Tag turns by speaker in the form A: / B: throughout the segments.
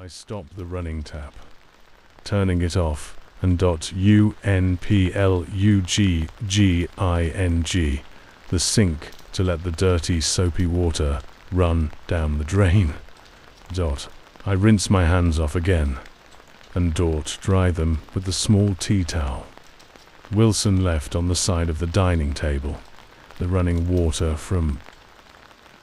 A: I stop the running tap, turning it off, and unplugging the sink to let the dirty soapy water run down the drain. I rinse my hands off again and dry them with the small tea towel. Wilson left on the side of the dining table. The running water from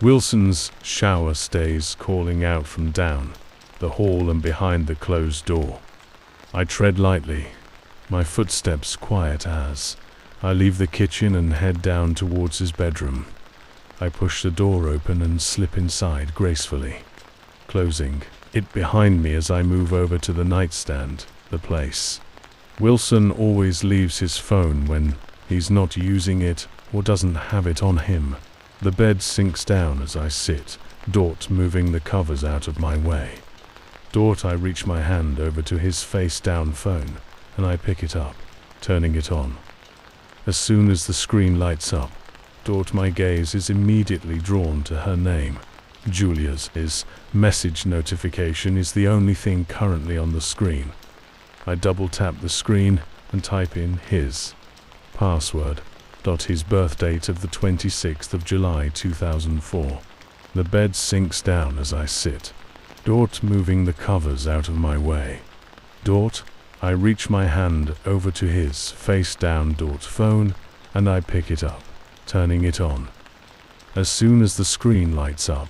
A: Wilson's shower stays calling out from down the hall and behind the closed door. I tread lightly, my footsteps quiet as I leave the kitchen and head down towards his bedroom. I push the door open and slip inside gracefully, closing it behind me as I move over to the nightstand, the place. Wilson always leaves his phone when he's not using it or doesn't have it on him. The bed sinks down as I sit, moving the covers out of my way. I reach my hand over to his face-down phone, and I pick it up, turning it on. As soon as the screen lights up, my gaze is immediately drawn to her name. Julia's message notification is the only thing currently on the screen. I double-tap the screen and type in his password. His birth date of the 26th of July 2004. The bed sinks down as I sit, moving the covers out of my way. I reach my hand over to his face-down phone and I pick it up, turning it on. As soon as the screen lights up,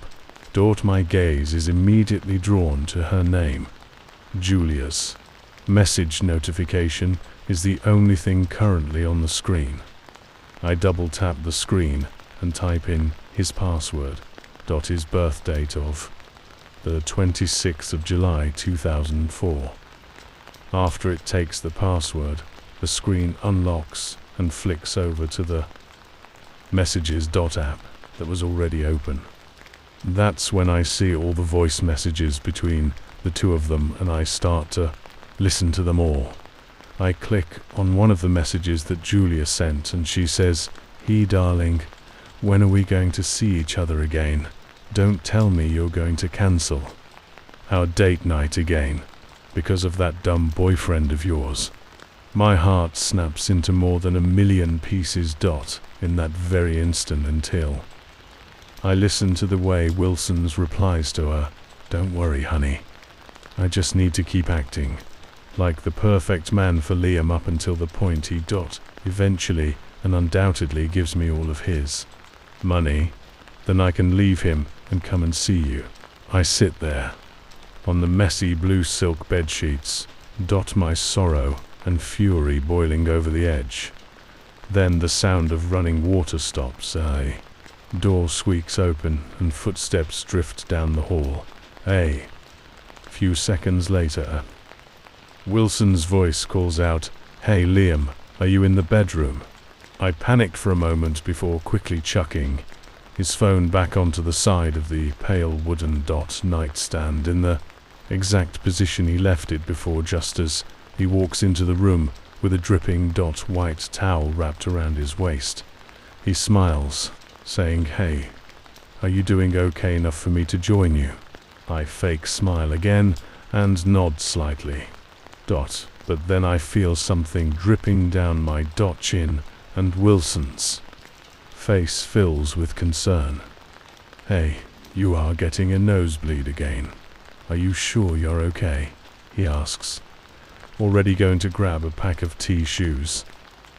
A: my gaze is immediately drawn to her name. Julia's message notification is the only thing currently on the screen. I double-tap the screen and type in his password. His birth date of the 26th of July 2004. After it takes the password, the screen unlocks and flicks over to the Messages app that was already open. That's when I see all the voice messages between the two of them and I start to listen to them all. I click on one of the messages that Julia sent and she says, "Hey darling, when are we going to see each other again? Don't tell me you're going to cancel our date night again because of that dumb boyfriend of yours." My heart snaps into more than a million pieces in that very instant until I listen to the way Wilson's replies to her. "Don't worry, honey. I just need to keep acting like the perfect man for Liam up until the point he eventually and undoubtedly gives me all of his money. Then I can leave him and come and see you." I sit there on the messy blue silk bed sheets, my sorrow and fury boiling over the edge. Then the sound of running water stops. A door squeaks open and footsteps drift down the hall. A few seconds later, Wilson's voice calls out, "Hey Liam, are you in the bedroom?" I panicked for a moment before quickly chucking his phone back onto the side of the pale wooden nightstand in the exact position he left it before, just as he walks into the room with a dripping white towel wrapped around his waist. He smiles, saying, "Hey, are you doing okay enough for me to join you?" I fake smile again and nod slightly. But then I feel something dripping down my chin and Wilson's face fills with concern. "Hey, you are getting a nosebleed again. Are you sure you're okay?" he asks, already going to grab a pack of tissues.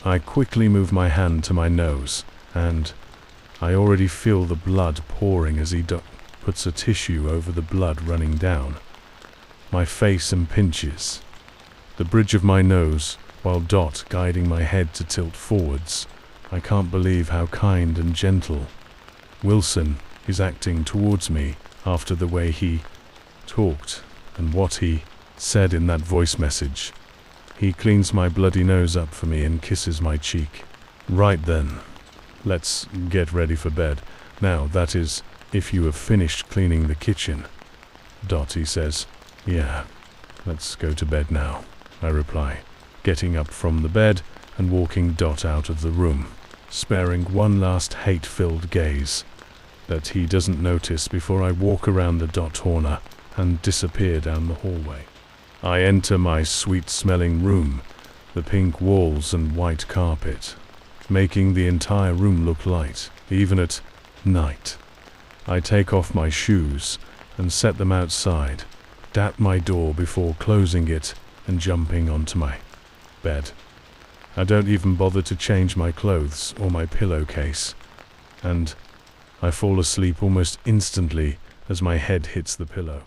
A: I quickly move my hand to my nose, and I already feel the blood pouring as he puts a tissue over the blood running down my face and pinches the bridge of my nose, while guiding my head to tilt forwards. I can't believe how kind and gentle Wilson is acting towards me after the way he talked and what he said in that voice message. He cleans my bloody nose up for me and kisses my cheek. "Right then, let's get ready for bed. Now, that is, if you have finished cleaning the kitchen." He says, "Yeah, let's go to bed now," I reply, getting up from the bed and walking out of the room, sparing one last hate-filled gaze that he doesn't notice before I walk around the corner and disappear down the hallway. I enter my sweet-smelling room, the pink walls and white carpet, making the entire room look light, even at night. I take off my shoes and set them outside, at my door before closing it and jumping onto my bed. I don't even bother to change my clothes or my pillowcase, and I fall asleep almost instantly as my head hits the pillow.